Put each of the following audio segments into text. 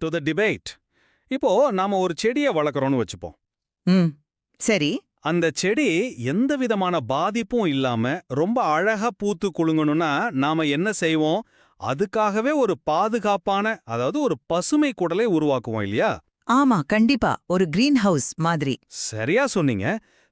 To the debate. இப்போ நாம ஒரு செடியை வளர்க்குறோம்னு வச்சுப்போம். ம் சரி. அந்த செடி எந்த விதமான பாதிப்பும் இல்லாம ரொம்ப அழகா பூத்து குலுங்கணும்னா நாம என்ன செய்வோம்? அதுக்காகவே ஒரு பாதுகாப்பான, அதாவது ஒரு பசுமை குடலை உருவாக்குவோம் இல்லையா? ஆமா, கண்டிப்பா. ஒரு கிரீன் ஹவுஸ் மாதிரி. சரியா சொன்னீங்க.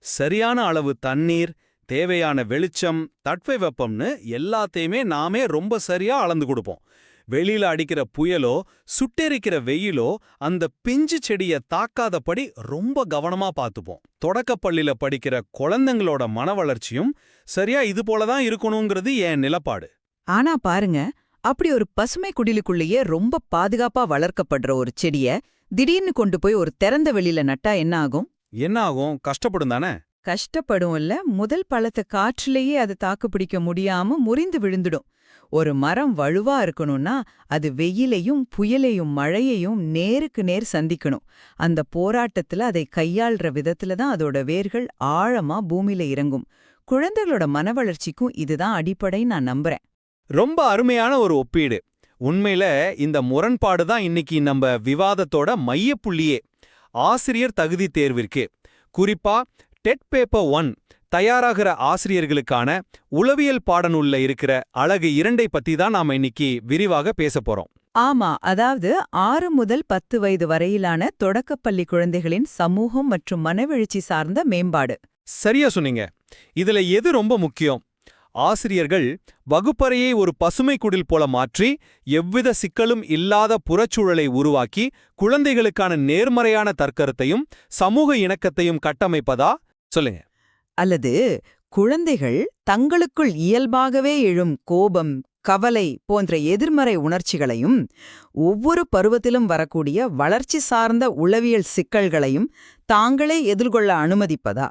சரியான அளவு தண்ணீர், தேவையான வெளிச்சம், தட்பவெப்பம்னு எல்லாத்தையுமே நாமே ரொம்ப சரியா அளந்து கொடுப்போம். வெளியில அடிக்கிற புயலோ சுட்டெரிக்கிற வெயிலோ அந்த பிஞ்சு செடிய தாக்காதபடி ரொம்ப கவனமா பார்த்துப்போம். தொடக்கப்பள்ளியில படிக்கிற குழந்தைங்களோட மன வளர்ச்சியும் சரியா இது போலதான் இருக்கணுங்கிறது என் நிலப்பாடு. ஆனா பாருங்க, அப்படி ஒரு பசுமை குடிலுக்குள்ளேயே ரொம்ப பாதுகாப்பா வளர்க்கப்படுற ஒரு செடிய திடீர்னு கொண்டு போய் ஒரு திறந்த வெளியில நட்டா என்ன ஆகும்? என்ன ஆகும்? கஷ்டப்படும் தானே? கஷ்டப்படும் இல்ல, முதல் பழத்தை காற்றிலேயே அது தாக்கு பிடிக்க முடியாம முறிந்து விழுந்துடும். ஒரு மரம் வலுவா இருக்கணும்னா அது வெயிலையும் புயலையும் மழையையும் நேருக்கு நேர் சந்திக்கணும். அந்த போராட்டத்துல அதை கையாள்ற விதத்துல தான் அதோட வேர்கள் ஆழமா பூமியில இறங்கும். குழந்தைகளோட மன வளர்ச்சிக்கும் இதுதான் அடிப்படைன்னு நான் நம்புறேன். ரொம்ப அருமையான ஒரு ஒப்பீடு. உண்மையில இந்த முரண்பாடு தான் இன்னைக்கு நம்ம விவாதத்தோட மையப்புள்ளியே. ஆசிரியர் தகுதி தேர்விற்கு, குறிப்பா டெட் பேப்பர் 1 தயாராகிற ஆசிரியர்களுக்கான உளவியல் பாடநூல்ல இருக்கிற அழகு 2 பத்தி தான் நாம இன்னைக்கு விரிவாக பேச போறோம். ஆமா, அதாவது 6 முதல் 10 வயது வரையிலான தொடக்கப்பள்ளி குழந்தைகளின் சமூகம் மற்றும் மனவெழுச்சி சார்ந்த மேம்பாடு. சரியா சொன்னீங்க. இதுல எது ரொம்ப முக்கியம்? ஆசிரியர்கள் வகுப்பறையை ஒரு பசுமை குடில் போல மாற்றி எவ்வித சிக்கலும் இல்லாத புறச்சூழலை உருவாக்கி குழந்தைகளுக்கான நேர்மறையான தற்கருத்தையும் சமூக இணக்கத்தையும் கட்டமைப்பதா? சொல்லுங்க. அல்லது குழந்தைகள் தங்களுக்குள் இயல்பாகவே எழும் கோபம், கவலை போன்ற எதிர்மறை உணர்ச்சிகளையும் ஒவ்வொரு பருவத்திலும் வரக்கூடிய வளர்ச்சி சார்ந்த உளவியல் சிக்கல்களையும் தாங்களே எதிர்கொள்ள அனுமதிப்பதா?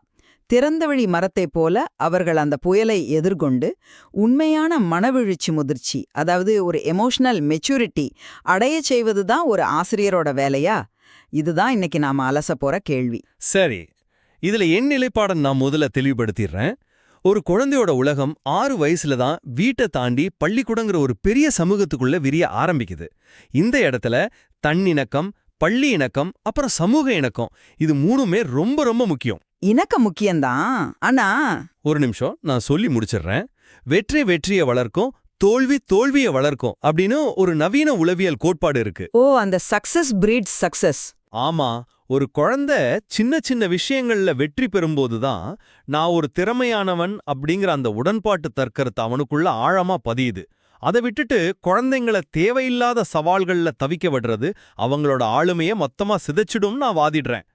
திறந்தவெளி மரத்தைப் போல அவர்கள் அந்த புயலை எதிர்கொண்டு உண்மையான மனவிழுச்சி முதிர்ச்சி, அதாவது ஒரு எமோஷனல் மெச்சூரிட்டி அடைய செய்வதுதான் ஒரு ஆசிரியரோட வேலையா? இதுதான் இன்னைக்கு நாம அலச போற கேள்வி. சரி, இதுல என் நிலைப்பாட நான் முதல்ல தெளிவுபடுத்திடுறேன். ஒரு குழந்தையோட உலகம் 6 வயசுல தான் வீட்டை தாண்டி பள்ளிக்கூடங்கிற ஒரு பெரிய சமூகத்துக்குள்ள விரிய ஆரம்பிக்குது. இந்த இடத்துல தன்னிணக்கம், பள்ளி இணக்கம், அப்புறம் சமூக இணக்கம், இது மூணுமே ரொம்ப ரொம்ப முக்கியம். இணக்கம் முக்கியம்தான். ஆனா ஒரு நிமிஷம், நான் சொல்லி முடிச்சிடுறேன். வெற்றி வெற்றியை வளர்க்கும், தோல்வி தோல்வியை வளர்க்கும் அப்படின்னு ஒரு நவீன உளவியல் கோட்பாடு இருக்கு. ஓ, அந்த சக்சஸ் பிரீட்ஸ் சக்சஸ். ஆமா, ஒரு குழந்தை சின்ன சின்ன விஷயங்கள்ல வெற்றி பெறும்போதுதான் நான் ஒரு திறமையானவன் அப்படிங்கிற அந்த உடன்பாட்டு தற்கருத்து அவனுக்குள்ள ஆழமா பதியுது. அதை விட்டுட்டு குழந்தைங்களை தேவையில்லாத சவால்கள்ல தவிக்க விடுறது அவங்களோட ஆளுமையை மொத்தமா சிதைச்சிடும் நான் வாதிடுறேன்.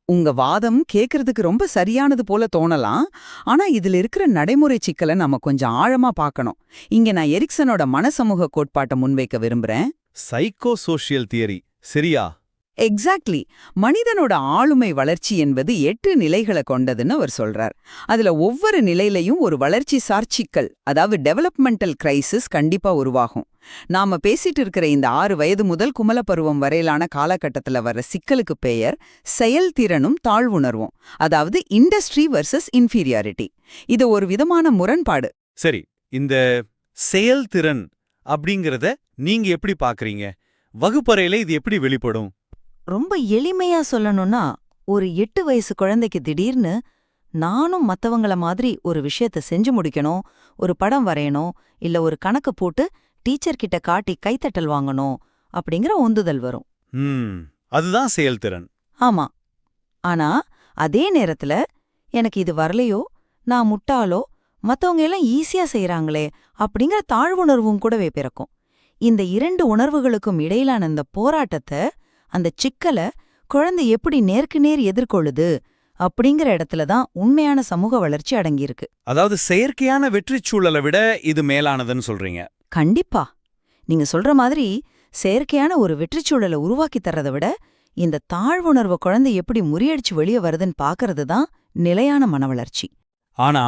உங்க வாதம் கேக்குறதுக்கு ரொம்ப சரியானது போல தோணலாம். ஆனா இதுல இருக்கிற நடைமுறை சிக்கலை நம்ம கொஞ்சம் ஆழமா பார்க்கணும். இங்க நான் எரிக்சனோட மனசமூக கோட்பாட்டை முன்வைக்க விரும்புறேன். சைக்கோ சோஷியல் தியரி, சரியா? எக்ஸாக்ட்லி. மனிதனோட ஆளுமை வளர்ச்சி என்பது 8 நிலைகளை கொண்டதுன்னு அவர் சொல்றார். அதுல ஒவ்வொரு நிலையிலையும் ஒரு வளர்ச்சி சார்ச்சிக்கல், அதாவது டெவலப்மெண்டல் கிரைசிஸ் கண்டிப்பா உருவாகும். நாம பேசிட்டு இருக்கிற இந்த 6 வயது முதல் குமலப்பருவம் வரையிலான காலகட்டத்துல வர்ற சிக்கலுக்கு பெயர் செயல்திறனும் தாழ்வுணர்வும், அதாவது இண்டஸ்ட்ரி வர்சஸ் இன்ஃபீரியாரிட்டி. இது ஒரு விதமான முரண்பாடு. சரி, இந்த செயல்திறன் அப்படிங்கறத நீங்க எப்படி பாக்குறீங்க? வகுப்பறையில இது எப்படி வெளிப்படும்? ரொம்ப எளிமையா சொல்லணும்னா, ஒரு 8 வயசு குழந்தைக்கு திடீர்னு நானும் மத்தவங்கள மாதிரி ஒரு விஷயத்த செஞ்சு முடிக்கணும், ஒரு படம் வரையணும், இல்ல ஒரு கணக்கு போட்டு டீச்சர் கிட்ட காட்டி கைத்தட்டல் வாங்கணும் அப்படிங்கிற உந்துதல் வரும். அதுதான் செயல்திறன். ஆமா. ஆனா அதே நேரத்துல எனக்கு இது வரலையோ, நான் முட்டாளோ, மத்தவங்க எல்லாம் ஈஸியா செய்யறாங்களே அப்படிங்கிற தாழ்வுணர்வும் கூடவே பிறக்கும். இந்த 2 உணர்வுகளுக்கும் இடையிலான இந்த போராட்டத்தை, அந்த சிக்கலை குழந்தை எப்படி நேருக்கு நேர் எதிர்கொள்ளுது அப்படிங்கிற இடத்துல தான் உண்மையான சமூக வளர்ச்சி அடங்கியிருக்கு. அதாவது செயற்கையான வெற்றி சூழலை விட இது மேலானதுன்னு சொல்றீங்க. கண்டிப்பா. நீங்க சொல்ற மாதிரி செயற்கையான ஒரு வெற்றிச்சூழலை உருவாக்கி தர்றதை விட இந்த தாழ்வுணர்வு குழந்தை எப்படி முறியடிச்சு வெளியே வருதுன்னு பாக்குறது தான் நிலையான மனவளர்ச்சி. ஆனா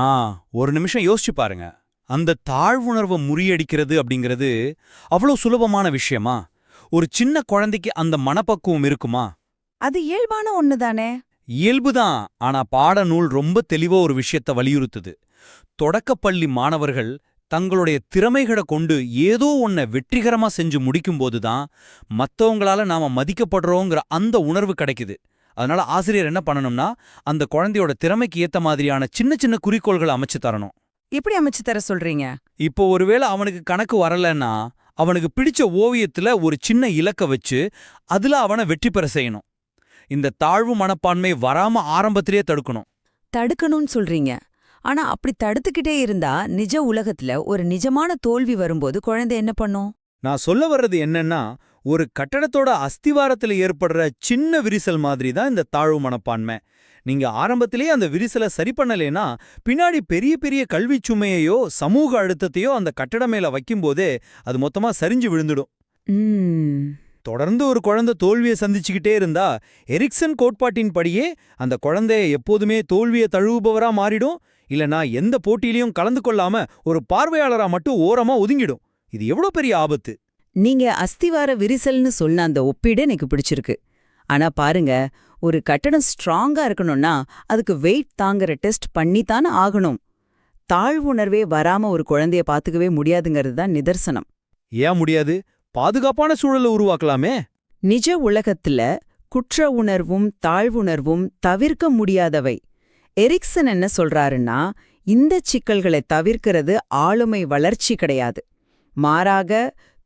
ஒரு நிமிஷம் யோசிச்சு பாருங்க. அந்த தாழ்வுணர்வை முறியடிக்கிறது அப்படிங்கிறது அவ்வளோ சுலபமான விஷயமா? ஒரு சின்ன குழந்தைக்கு அந்த மனப்பக்குவம் இருக்குமா? அது இயல்பான ஒண்ணுதானே. இயல்புதான். ஆனா பாடநூல் ரொம்ப தெளிவா ஒரு விஷயத்த வலியுறுத்துது. தொடக்கப்பள்ளி மாணவர்கள் தங்களுடைய திறமைகளை கொண்டு ஏதோ ஒன்ன வெற்றிகரமா செஞ்சு முடிக்கும்போது தான் மத்தவங்களால நாம மதிக்கப்படுறோங்கிற அந்த உணர்வு கிடைக்குது. அதனால ஆசிரியர் என்ன பண்ணணும்னா, அந்த குழந்தையோட திறமைக்கு ஏத்த மாதிரியான சின்ன சின்ன குறிக்கோள்களை அமைச்சு தரணும். எப்படி அமைச்சு தர சொல்றீங்க? இப்போ ஒருவேளை அவனுக்கு கணக்கு வரலன்னா, அவனுக்கு பிடிச்ச ஓவியத்துல ஒரு சின்ன இலக்க வச்சு அதுல அவனை வெற்றி பெற செய்யணும். இந்த தாழ்வு மனப்பான்மை வராம ஆரம்பத்திலேயே தடுக்கணும். தடுக்கணும்னு சொல்றீங்க. ஆனா அப்படி தடுத்துக்கிட்டே இருந்தா நிஜ உலகத்துல ஒரு நிஜமான தோல்வி வரும்போது குழந்தை என்ன பண்ணும்? நான் சொல்ல வர்றது என்னன்னா, ஒரு கட்டடத்தோட அஸ்திவாரத்துல ஏற்படுற சின்ன விரிசல் மாதிரி தான் இந்த தாழ்வு மனப்பான்மை. நீங்க ஆரம்பத்திலேயே அந்த விரிசலை சரி பண்ணலேனா, பின்னாடி பெரிய பெரிய கல்விச் சுமையையோ சமூக அழுத்தத்தையோ அந்த கட்டடம் மேல வைக்கும்போதே அது மொத்தமா சரிஞ்சு விழுந்துடும். தொடர்ந்து ஒரு குழந்தை தோல்வியை சந்திச்சுக்கிட்டே இருந்தா, எரிக்சன் கோட்பாட்டின் படியே அந்த குழந்தைய எப்போதுமே தோல்வியை தழுவுபவரா மாறிடும், இல்லனா எந்த போட்டியிலையும் கலந்து கொள்ளாம ஒரு பார்வையாளரா மட்டும் ஓரமா ஒதுங்கிடும். இது எவ்வளவு பெரிய ஆபத்து! நீங்க அஸ்திவார விரிசல்னு சொன்ன அந்த ஒப்பீடு எனக்கு பிடிச்சிருக்கு. ஆனா பாருங்க, ஒரு கட்டடம் ஸ்ட்ராங்கா இருக்கணும்னா அதுக்கு வெயிட் தாங்குற டெஸ்ட் பண்ணித்தானே ஆகணும். தாழ்வுணர்வே வராம ஒரு குழந்தைய பாத்துக்கவே முடியாதுங்கிறது தான் நிதர்சனம். ஏன் முடியாது? பாதுகாப்பான சூழலை உருவாக்கலாமே. நிஜ உலகத்துல குற்ற உணர்வும் தாழ்வுணர்வும் தவிர்க்க முடியாதவை. எரிக்சன் என்ன சொல்றாருன்னா, இந்த சிக்கல்களை தவிர்க்கிறது ஆளுமை வளர்ச்சி கிடையாது. மாறாக,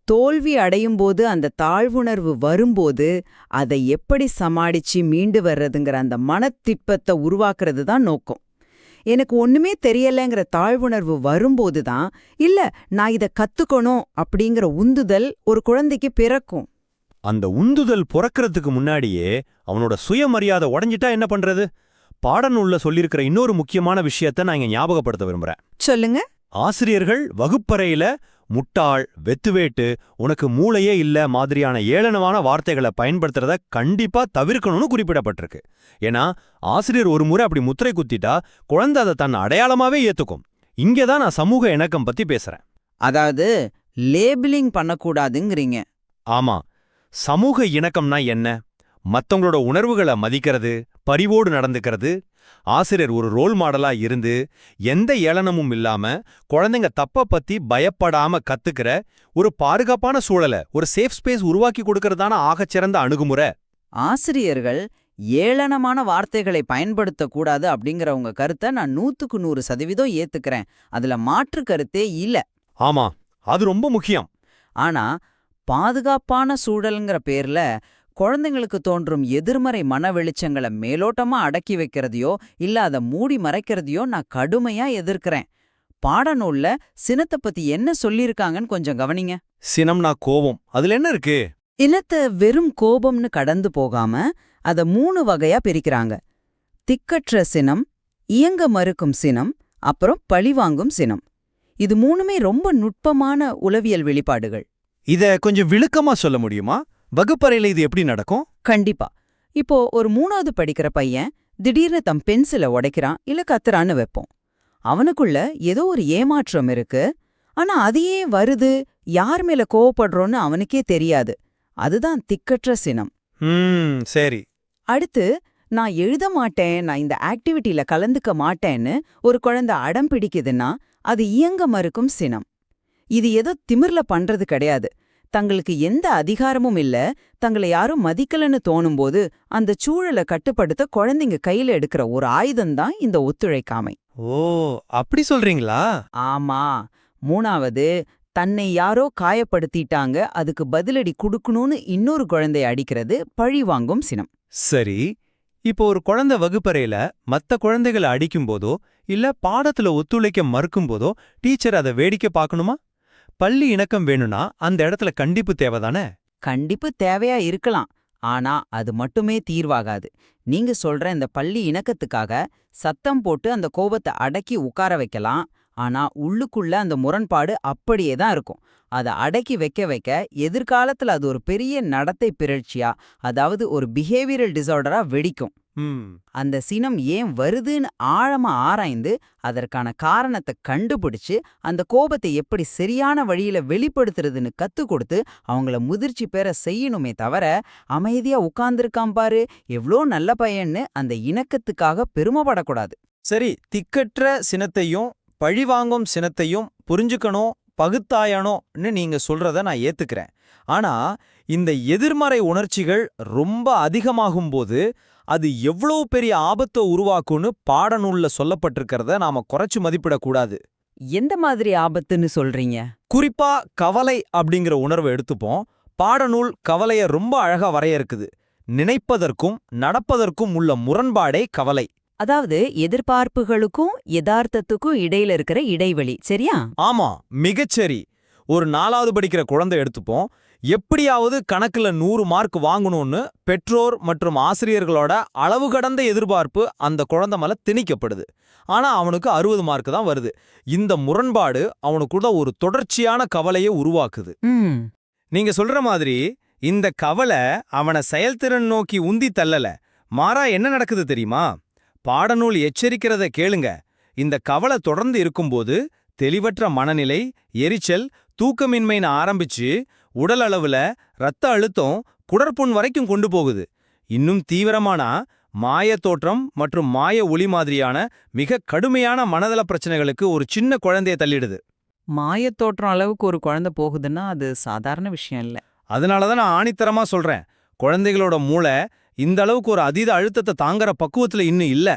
தோல்வி அடையும்போது அந்த தாழ்வுணர்வு வரும்போது அதை எப்படி சமாளிச்சு மீண்டு வர்றதுங்கிற அந்த மனத்திட்பத்தை உருவாக்குறது தான் நோக்கம். எனக்கு ஒண்ணுமே தெரியலைங்கிற தாழ்வுணர்வு வரும்போது தான், இல்ல நான் இதை கத்துக்கணும் அப்படிங்கிற உந்துதல் ஒரு குழந்தைக்கு பிறக்கும். அந்த உந்துதல் பிறக்கிறதுக்கு முன்னாடியே அவனோட சுயமரியாதை உடைஞ்சிட்டா என்ன பண்றது? பாடநூல்ல சொல்லியிருக்கிற இன்னொரு முக்கியமான விஷயத்த நான் இங்க ஞாபகப்படுத்த விரும்புறேன். சொல்லுங்க. ஆசிரியர்கள் வகுப்பறையில முட்டாள், வெத்துவேட்டு, உனக்கு மூளையே இல்ல மாதிரியான ஏளனமான வார்த்தைகளை பயன்படுத்துறத கண்டிப்பா தவிர்க்கணும்னு குறிப்பிடப்பட்டிருக்கு. ஏன்னா ஆசிரியர் ஒரு முறை அப்படி முத்திரை குத்திட்டா குழந்தை அதை தன் அடையாளமாவே ஏத்துக்கும். இங்கதான் நான் சமூக இணக்கம் பத்தி பேசுறேன். அதாவது லேபிளிங் பண்ணக்கூடாதுங்கிறீங்க. ஆமா, சமூக இணக்கம்னா என்ன? மத்தவங்களோட உணர்வுகளை மதிக்கிறது, பரிவோடு நடந்துக்கிறது. ஆசிரியர் ஒரு ரோல் மாடலா இருந்து எந்த ஏளனமும் இல்லாம குழந்தைங்க தப்ப பத்தி பயப்படாம கத்துக்கிற ஒரு பாதுகாப்பான சூழலை, ஒரு சேஃப் ஸ்பேஸ் உருவாக்கி கொடுக்கறதான ஆகச்சிறந்த அணுகுமுறை. ஆசிரியர்கள் ஏளனமான வார்த்தைகளை பயன்படுத்தக்கூடாது அப்படிங்கிற உங்க கருத்தை நான் 100% ஏத்துக்கிறேன். அதுல மாற்று கருத்தே இல்ல. ஆமா, அது ரொம்ப முக்கியம். ஆனா பாதுகாப்பான சூழல்ங்கிற பேர்ல குழந்தைங்களுக்கு தோன்றும் எதிர்மறை மன வெளிச்சங்களை மேலோட்டமா அடக்கி வைக்கிறதையோ இல்ல அதை மூடி மறைக்கிறதையோ நான் கடுமையா எதிர்க்கிறேன். பாடநூல்ல சினத்தை பத்தி என்ன சொல்லியிருக்காங்கன்னு கொஞ்சம் கவனிங்க. சினம்னா கோபம், அதுல என்ன இருக்கு? இனத்தை வெறும் கோபம்னு கடந்து போகாம அதை 3 வகையா பிரிக்கிறாங்க. திக்கற்ற சினம், இயங்க மறுக்கும் சினம், அப்புறம் பழிவாங்கும் சினம். இது 3மே ரொம்ப நுட்பமான உளவியல் வெளிப்பாடுகள். இத கொஞ்சம் விளக்கமா சொல்ல முடியுமா? வகுப்பறையில இது எப்படி நடக்கும்? கண்டிப்பா. இப்போ ஒரு 3வது படிக்கிற பையன் திடீர்னு தம் பென்சிலை உடைக்கிறான் இல்ல கத்துறான்னு வைப்போம். அவனுக்குள்ள ஏதோ ஒரு ஏமாற்றம் இருக்கு. ஆனா அதையே வருது, யார் மேல கோவப்படுறோன்னு அவனுக்கே தெரியாது. அதுதான் திக்கற்ற சினம். சரி. அடுத்து, நான் எழுத மாட்டேன், நான் இந்த ஆக்டிவிட்டியில கலந்துக்க மாட்டேன்னு ஒரு குழந்தை அடம் பிடிக்குதுன்னா அது இயங்க மறுக்கும் சினம். இது ஏதோ திமிர்ல பண்றது கிடையாது. தங்களுக்கு எந்த அதிகாரமும் இல்ல, தங்களை யாரும் மதிக்கலன்னு தோணும்போது அந்த சூழலை கட்டுப்படுத்த குழந்தைங்க கையில எடுக்கிற ஒரு ஆயுதம்தான் இந்த ஒத்துழைக்காமை. ஓ, அப்படி சொல்றீங்களா? ஆமா. 3வது, தன்னை யாரோ காயப்படுத்திட்டாங்க, அதுக்கு பதிலடி குடுக்கணும்னு இன்னொரு குழந்தைய அடிக்கிறது பழிவாங்கும் சினம். சரி, இப்போ ஒரு குழந்தை வகுப்பறையில மத்த குழந்தைகளை அடிக்கும்போதோ இல்ல பாடத்துல ஒத்துழைக்க மறுக்கும்போதோ டீச்சர் அதை வேடிக்கை பார்க்கணுமா? பள்ளி இணக்கம் வேணும்னா அந்த இடத்துல கண்டிப்பு தேவைதானே? கண்டிப்பு தேவையா இருக்கலாம். ஆனா அது மட்டுமே தீர்வாகாது. நீங்க சொல்ற இந்த பள்ளி இணக்கத்துக்காக சத்தம் போட்டு அந்த கோபத்தை அடக்கி உட்கார வைக்கலாம். ஆனா உள்ளுக்குள்ள அந்த முரண்பாடு அப்படியே தான் இருக்கும். அதை அடக்கி வைக்க வைக்க எதிர்காலத்துல அது ஒரு பெரிய நடத்தை பிறழ்ச்சியா, அதாவது ஒரு பிஹேவியரல் டிசார்டரா வெடிக்கும். அந்த சினம் ஏன் வருதுன்னு ஆழமா ஆராய்ந்து அதற்கான காரணத்தை கண்டுபிடிச்சு அந்த கோபத்தை எப்படி சரியான வழியில வெளிப்படுத்துறதுன்னு கத்துக் கொடுத்து அவங்கள முதிர்ச்சி பெற செய்யணுமே தவிர, அமைதியா உட்கார்ந்துருக்கான் பாரு எவ்ளோ நல்ல பையன்னு அந்த இணக்கத்துக்காக பெருமைப்படக்கூடாது. சரி, திக்கற்ற சினத்தையும் பழிவாங்கும் சினத்தையும் புரிஞ்சுக்கணும், பகுத்தாயணும்னு நீங்க சொல்றத நான் ஏத்துக்கிறேன். ஆனா இந்த எதிர்மறை உணர்ச்சிகள் ரொம்ப அதிகமாகும்போது அது எவ்வளவு பெரிய ஆபத்தை உருவாக்கும்னு பாடநூல்ல சொல்லப்பட்டிருக்கிறத நாம குறைச்சு மதிப்பிடக்கூடாது. எந்த மாதிரி ஆபத்துன்னு சொல்றீங்க? குறிப்பா கவலை அப்படிங்கிற உணர்வை எடுத்துப்போம். பாடநூல் கவலைய ரொம்ப அழகா வரையறுக்குது. நினைப்பதற்கும் நடப்பதற்கும் உள்ள முரண்பாடே கவலை. அதாவது எதிர்பார்ப்புகளுக்கும் யதார்த்தத்துக்கும் இடையில இருக்கிற இடைவெளி, சரியா? ஆமா, மிகச்சரி. ஒரு 4வது படிக்கிற குழந்தை எடுத்துப்போம். எப்படியாவது கணக்குல 100 மார்க் வாங்கணும்னு பெற்றோர் மற்றும் ஆசிரியர்களோட அளவு கடந்த எதிர்பார்ப்பு அந்த குழந்தை மேல திணிக்கப்படுது. ஆனா அவனுக்கு 60 மார்க் தான் வருது. இந்த முரண்பாடு அவனுக்குள்ள ஒரு தொடர்ச்சியான கவலையை உருவாக்குது. நீங்க சொல்ற மாதிரி இந்த கவலை அவனை செயல்திறன் நோக்கி உந்தி தள்ளல. மாறா என்ன நடக்குது தெரியுமா? பாடநூல் எச்சரிக்கிறத கேளுங்க. இந்த கவலை தொடர்ந்து இருக்கும்போது தெளிவற்ற மனநிலை, எரிச்சல், தூக்கமின்மைன்னு ஆரம்பிச்சு உடல் அளவுல இரத்த அழுத்தம், குடற்புண் வரைக்கும் கொண்டு போகுது. இன்னும் தீவிரமானா மாய தோற்றம் மற்றும் மாய ஒளி மாதிரியான மிக கடுமையான மனதள பிரச்சனைகளுக்கு ஒரு சின்ன குழந்தைய தள்ளிடுது. மாயத்தோற்றம் அளவுக்கு ஒரு குழந்தை போகுதுன்னா அது சாதாரண விஷயம் இல்ல. அதனாலதான் நான் ஆணித்தரமா சொல்றேன், குழந்தைகளோட மூளை இந்த அளவுக்கு ஒரு அதீத அழுத்தத்தை தாங்கற பக்குவத்துல இன்னும் இல்ல.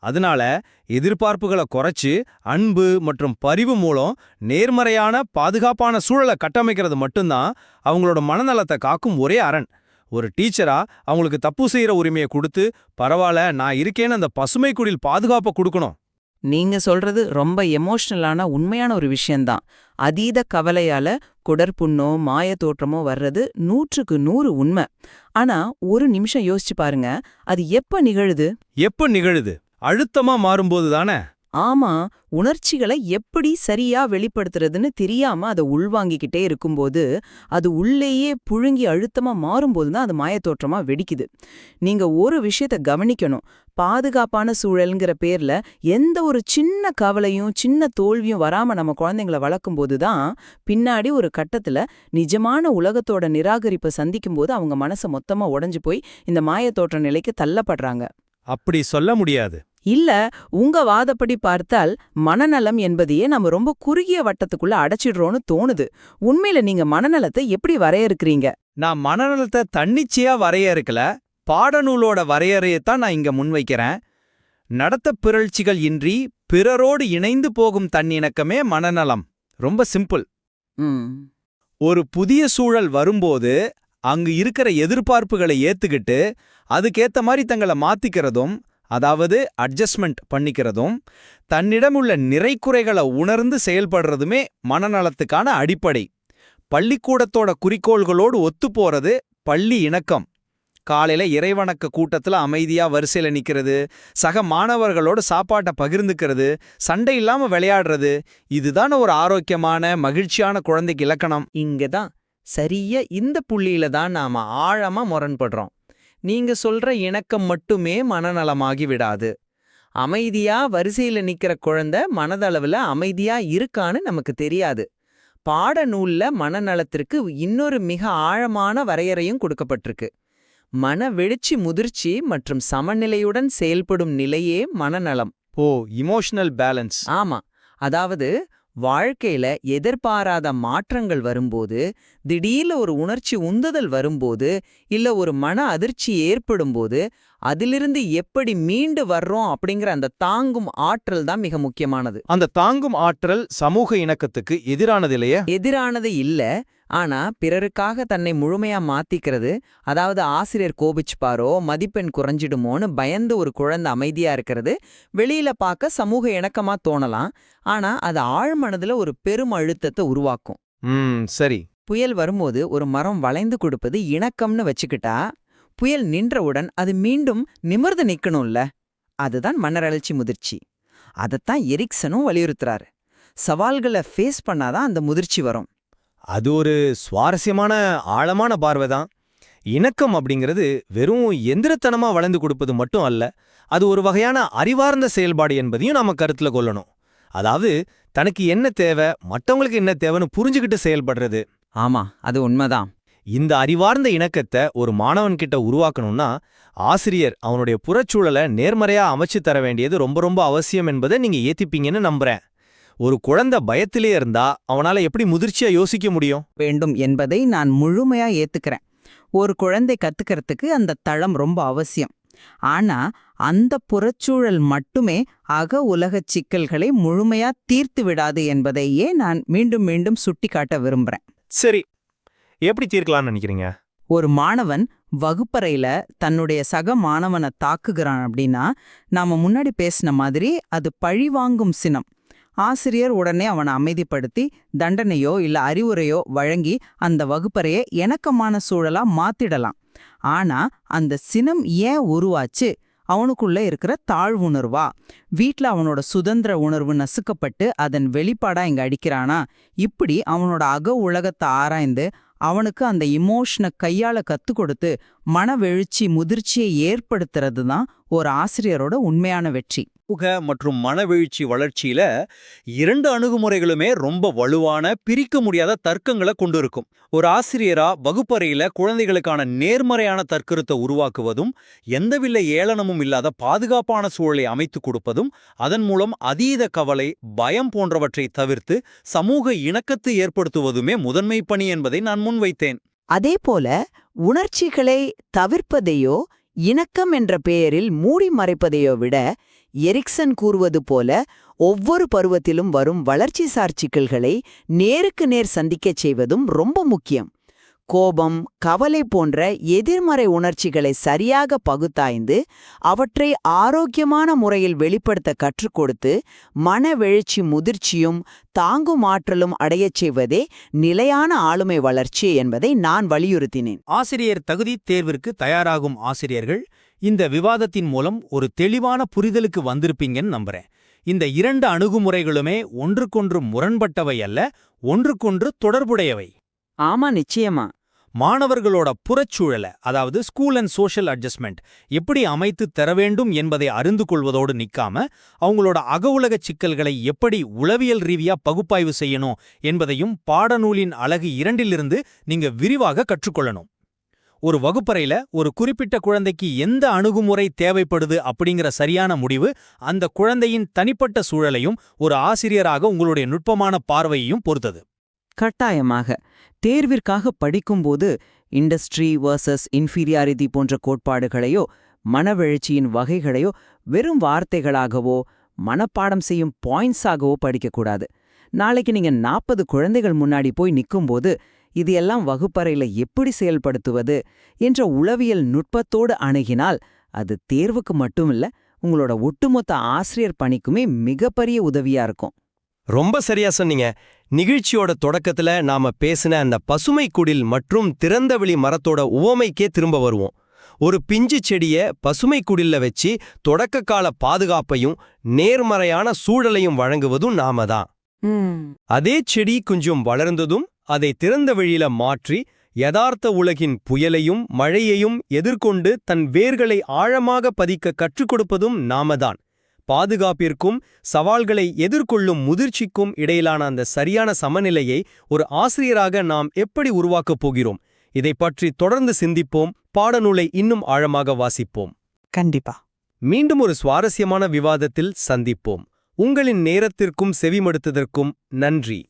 அதனால எதிர்பார்ப்புகளை குறைச்சு அன்பு மற்றும் பரிவு மூலம் நேர்மறையான பாதுகாப்பான சூழலை கட்டமைக்கிறது மட்டும்தான் அவங்களோட மனநலத்தை காக்கும் ஒரே அரண். ஒரு டீச்சரா அவங்களுக்கு தப்பு செய்யற உரிமையை கொடுத்து, பரவாயில்ல நான் இருக்கேன்னு அந்த பசுமை குடில் பாதுகாப்பை கொடுக்கணும். நீங்க சொல்றது ரொம்ப எமோஷனலான உண்மையான ஒரு விஷயம்தான். அதீத கவலையால குடற்புண்ணோ மாய தோற்றமோ வர்றது 100க்கு 100 உண்மை. ஆனா ஒரு நிமிஷம் யோசிச்சு பாருங்க, அது எப்ப நிகழுது? அழுத்தமா மாறும்போது தானே. ஆமா, உணர்ச்சிகளை எப்படி சரியா வெளிப்படுத்துறதுன்னு தெரியாம அதை உள்வாங்கிக்கிட்டே இருக்கும்போது, அது உள்ளேயே புழுங்கி அழுத்தமா மாறும்போது தான் அது மாயத்தோற்றமா வெடிக்குது. நீங்க ஒரு விஷயத்த கவனிக்கணும். பாதுகாப்பான சூழல்ங்கிற பேர்ல எந்த ஒரு சின்ன கவலையும் சின்ன தோல்வியும் வராம நம்ம குழந்தைங்கள வளர்க்கும்போது தான் பின்னாடி ஒரு கட்டத்துல நிஜமான உலகத்தோட நிராகரிப்பை சந்திக்கும்போது அவங்க மனசு மொத்தமா உடைஞ்சு போய் இந்த மாயத்தோற்ற நிலைக்கு தள்ளப்படுறாங்க. அப்படி சொல்ல முடியாது. இல்ல, உங்க வாதப்படி பார்த்தால் மனநலம் என்பதையே நம்ம ரொம்ப குறுகிய வட்டத்துக்குள்ள அடைச்சிடுறோம்னு தோணுது. உண்மையில நீங்க மனநலத்தை எப்படி வரையறுக்கிறீங்க? நான் மனநலத்தை தன்னிச்சையா வரையறுக்கல, பாடநூலோட வரையறையத்தான் நான் இங்க முன்வைக்கிறேன். நடத்த பிறழ்ச்சிகள் இன்றி பிறரோடு இணைந்து போகும் தன்னிணக்கமே மனநலம். ரொம்ப சிம்பிள். ஒரு புதிய சூழல் வரும்போது அங்கு இருக்கிற எதிர்பார்ப்புகளை ஏத்துக்கிட்டு அதுக்கேத்த மாதிரி தங்களை மாத்திக்கிறதும், அதாவது அட்ஜஸ்ட்மெண்ட் பண்ணிக்கிறதும், தன்னிடமுள்ள நிறைக்குறைகளை உணர்ந்து செயல்படுறதுமே மனநலத்துக்கான அடிப்படை. பள்ளிக்கூடத்தோட குறிக்கோள்களோடு ஒத்துப்போறது பள்ளி இணக்கம். காலையில இறைவணக்க கூட்டத்துல அமைதியா வரிசையில நிக்கிறது, சக மாணவர்களோட சாப்பாட்டை பகிர்ந்துக்கிறது, சண்டை இல்லாம விளையாடுறது, இதுதான் ஒரு ஆரோக்கியமான மகிழ்ச்சியான குழந்தைக்கு இலக்கணம். இங்கதான் சரியா இந்த புள்ளியில தான் நாம ஆழமா முரண்படுறோம். நீங்க சொல்ற இணக்கம் மட்டுமே மனநலமாகி விடாது. அமைதியா வரிசையில நிக்கிற குழந்தை மனதளவுல அமைதியா இருக்கான்னு நமக்கு தெரியாது. பாடநூல்ல மனநலத்திற்கு இன்னொரு மிக ஆழமான வரையறையும் கொடுக்கப்பட்டிருக்கு. மன வெளிச்சி, முதிர்ச்சி மற்றும் சமநிலையுடன் செயல்படும் நிலையே மனநலம். Emotional balance. ஆமா, அதாவது வாழ்க்கையில எதிர்பாராத மாற்றங்கள் வரும்போது, திடீர்னு ஒரு உணர்ச்சி உந்துதல் வரும்போது, இல்ல ஒரு மன அதிர்ச்சி ஏற்படும்போது அதிலிருந்து எப்படி மீண்டு வர்றோம் அப்படிங்கிற அந்த தாங்கும் ஆற்றல் தான் மிக முக்கியமானது. அந்த தாங்கும் ஆற்றல் சமூக இணக்கத்துக்கு எதிரானது இல்லையா? எதிரானது இல்ல, ஆனா பிறருக்காக தன்னை முழுமையா மாத்திக்கிறது, அதாவது ஆசிரியர் கோபிச்சுப்பாரோ மதிப்பெண் குறைஞ்சிடுமோன்னு பயந்து ஒரு குழந்தை அமைதியா இருக்கிறது வெளியில பார்க்க சமூக இணக்கமா தோணலாம். ஆனா அது ஆழ்மனதுல ஒரு பெரும் அழுத்தத்தை உருவாக்கும். சரி. புயல் வரும்போது ஒரு மரம் வளைந்து கொடுப்பது இணக்கம்னு வச்சுக்கிட்டா, புயல் நின்றவுடன் அது மீண்டும் நிமிர்ந்து நிக்கணும்ல. அதுதான் மனரழ்ச்சி, முதிர்ச்சி. அதத்தான் எரிக்சனும் வலியுறுத்துறாரு. சவால்களை ஃபேஸ் பண்ணாதான் அந்த முதிர்ச்சி வரும். அது ஒரு சுவாரஸ்யமான ஆழமான பார்வைதான். இணக்கம் அப்படிங்கிறது வெறும் எந்திரத்தனமா வளைந்து கொடுப்பது மட்டும் அல்ல, அது ஒரு வகையான அறிவார்ந்த செயல்பாடு என்பதையும் நாம கருத்துல கொள்ளணும். அதாவது தனக்கு என்ன தேவை, மற்றவங்களுக்கு என்ன தேவைன்னு புரிஞ்சுக்கிட்டு செயல்படுறது. ஆமா, அது உண்மைதான். இந்த அறிவார்ந்த இணக்கத்தை ஒரு மாணவன்கிட்ட உருவாக்கணும்னா ஆசிரியர் அவனுடைய புறச்சூழலை நேர்மறையா அமைச்சு தர வேண்டியது ரொம்ப ரொம்ப அவசியம் என்பதை நீங்க ஏத்திப்பீங்கன்னு நம்புறேன். ஒரு குழந்தை பயத்திலே இருந்தா அவனால எப்படி முதிர்ச்சியா யோசிக்க முடியும்? வேண்டும் என்பதை நான் முழுமையா ஏத்துக்கிறேன். ஒரு குழந்தை கத்துக்கிறதுக்கு அந்த தளம் ரொம்ப அவசியம். ஆனா அந்த புறச்சூழல் மட்டுமே அக உலகச் சிக்கல்களை முழுமையா தீர்த்து விடாது என்பதையே நான் மீண்டும் மீண்டும் சுட்டிக்காட்ட விரும்புறேன். சரி, எப்படி தீர்க்கலாம்னு நினைக்கிறீங்க? ஒரு மாணவன் வகுப்பறையில தன்னுடைய சக மாணவனை தாக்குகிறான் அப்படின்னா, நாம முன்னாடி பேசின மாதிரி அது பழிவாங்கும் சினம். ஆசிரியர் உடனே அவனை அமைதிப்படுத்தி தண்டனையோ இல்ல அறிவுரையோ வழங்கி அந்த வகுப்பறையை இணக்கமான சூழலா மாத்திடலாம். ஆனா அந்த சினம் ஏன் உருவாச்சு? அவனுக்குள்ள இருக்கிற தாழ்வுணர்வா? வீட்ல அவனோட சுதந்திர உணர்வு நசுக்கப்பட்டு அதன் வெளிப்பாடா இங்க அடிக்கிறானா? இப்படி அவனோட அக உலகத்தை ஆராய்ந்து அவனுக்கு அந்த இமோஷனை கையாள கத்துக் கொடுத்து மனவெழுச்சி முதிர்ச்சியை ஏற்படுத்துறது தான் ஒரு ஆசிரியரோட உண்மையான வெற்றி. சமூக மற்றும் மனவீழ்ச்சி வளர்ச்சியில 2 அணுகுமுறைகளுமே ரொம்ப வலுவான பிரிக்க முடியாத தர்க்கங்களை கொண்டு இருக்கும். ஒரு ஆசிரியரா வகுப்பறையில குழந்தைகளுக்கான நேர்மறையான தற்கருத்தை உருவாக்குவதும், எந்தவித ஏளனமும் இல்லாத பாதுகாப்பான சூழலை அமைத்துக் கொடுப்பதும், அதன் மூலம் அதீத கவலை, பயம் போன்றவற்றை தவிர்த்து சமூக இணக்கத்தை ஏற்படுத்துவதுமே முதன்மை பணி என்பதை நான் முன்வைத்தேன். அதேபோல உணர்ச்சிகளை தவிர்ப்பதையோ இணக்கம் என்ற பெயரில் மூடி மறைப்பதையோ விட எரிக்சன் கூறுவது போல ஒவ்வொரு பருவத்திலும் வரும் வளர்ச்சிசார் சிக்கல்களை நேருக்கு நேர் சந்திக்கச் செய்வதும் ரொம்ப முக்கியம். கோபம், கவலை போன்ற எதிர்மறை உணர்ச்சிகளை சரியாக பகுத்தாய்ந்து அவற்றை ஆரோக்கியமான முறையில் வெளிப்படுத்த கற்றுக் கொடுத்து மனவெழுச்சி முதிர்ச்சியும் தாங்கும் ஆற்றலும் அடையச் செய்வதே நிலையான ஆளுமை வளர்ச்சி என்பதை நான் வலியுறுத்தினேன். ஆசிரியர் தகுதி தேர்விற்கு தயாராகும் ஆசிரியர்கள் இந்த விவாதத்தின் மூலம் ஒரு தெளிவான புரிதலுக்கு வந்திருப்பீங்கன்னு நம்புறேன். இந்த 2 அணுகுமுறைகளுமே ஒன்றுக்கொன்று முரண்பட்டவை அல்ல, ஒன்றுக்கொன்று தொடர்புடையவை. ஆமா, நிச்சயமா. மாணவர்களோட புறச்சூழலை, அதாவது ஸ்கூல் அண்ட் சோஷியல் அட்ஜஸ்ட்மெண்ட் எப்படி அமைத்து தர வேண்டும் என்பதை அறிந்து கொள்வதோடு நிக்காம, அவங்களோட அக உலகச் சிக்கல்களை எப்படி உளவியல் ரீதியா பகுப்பாய்வு செய்யணும் என்பதையும் பாடநூலின் அலகு 2 நீங்க விரிவாக கற்றுக்கொள்ளணும். ஒரு வகுப்பறையில ஒரு குறிப்பிட்ட குழந்தைக்கு எந்த அணுகுமுறை தேவைப்படுது அப்படிங்கிற சரியான முடிவு அந்த குழந்தையின் தனிப்பட்ட சூழலையும் ஒரு ஆசிரியராக உங்களுடைய நுட்பமான பார்வையையும் பொறுத்தது. கட்டாயமாக. தேர்விற்காக படிக்கும்போது இண்டஸ்ட்ரி வர்சஸ் இன்ஃபீரியாரிட்டி போன்ற கோட்பாடுகளையோ மனவெழுச்சியின் வகைகளையோ வெறும் வார்த்தைகளாகவோ மனப்பாடம் செய்யும் பாயிண்ட்ஸாகவோ படிக்கக்கூடாது. நாளைக்கு நீங்க 40 குழந்தைகள் முன்னாடி போய் நிக்கும்போது இது எல்லாம் வகுப்பறையில எப்படி செயல்படுத்துவது என்ற உளவியல் நுட்பத்தோடு அணுகினால் அது தேர்வுக்கு மட்டுமில்ல, உங்களோட ஒட்டுமொத்த ஆசிரியர் பணிக்குமே மிகப்பெரிய உதவியா இருக்கும். ரொம்ப சரியா சொன்னீங்க. நிகழ்ச்சியோட தொடக்கத்துல நாம பேசின அந்த பசுமை குடில் மற்றும் திறந்தவெளி மரத்தோட உவமைக்கே திரும்ப வருவோம். ஒரு பிஞ்சு செடிய பசுமை குடில்ல வச்சு தொடக்க கால பாதுகாப்பையும் நேர்மறையான சூழலையும் வழங்குவதும் நாம தான். அதே செடி கொஞ்சம் வளர்ந்ததும் அதை திறந்த வெளியில மாற்றி யதார்த்த உலகின் புயலையும் மழையையும் எதிர்கொண்டு தன் வேர்களை ஆழமாக பதிக்க கற்றுக் கொடுப்பதும் நாமதான். பாதுகாப்பிற்கும் சவால்களை எதிர்கொள்ளும் முதிர்ச்சிக்கும் இடையிலான அந்த சரியான சமநிலையை ஒரு ஆசிரியராக நாம் எப்படி உருவாக்கப் போகிறோம்? இதை பற்றி தொடர்ந்து சிந்திப்போம். பாடநூலை இன்னும் ஆழமாக வாசிப்போம். கண்டிப்பா. மீண்டும் ஒரு சுவாரஸ்யமான விவாதத்தில் சந்திப்போம். உங்களின் நேரத்திற்கும் செவிமடுத்ததற்கும் நன்றி.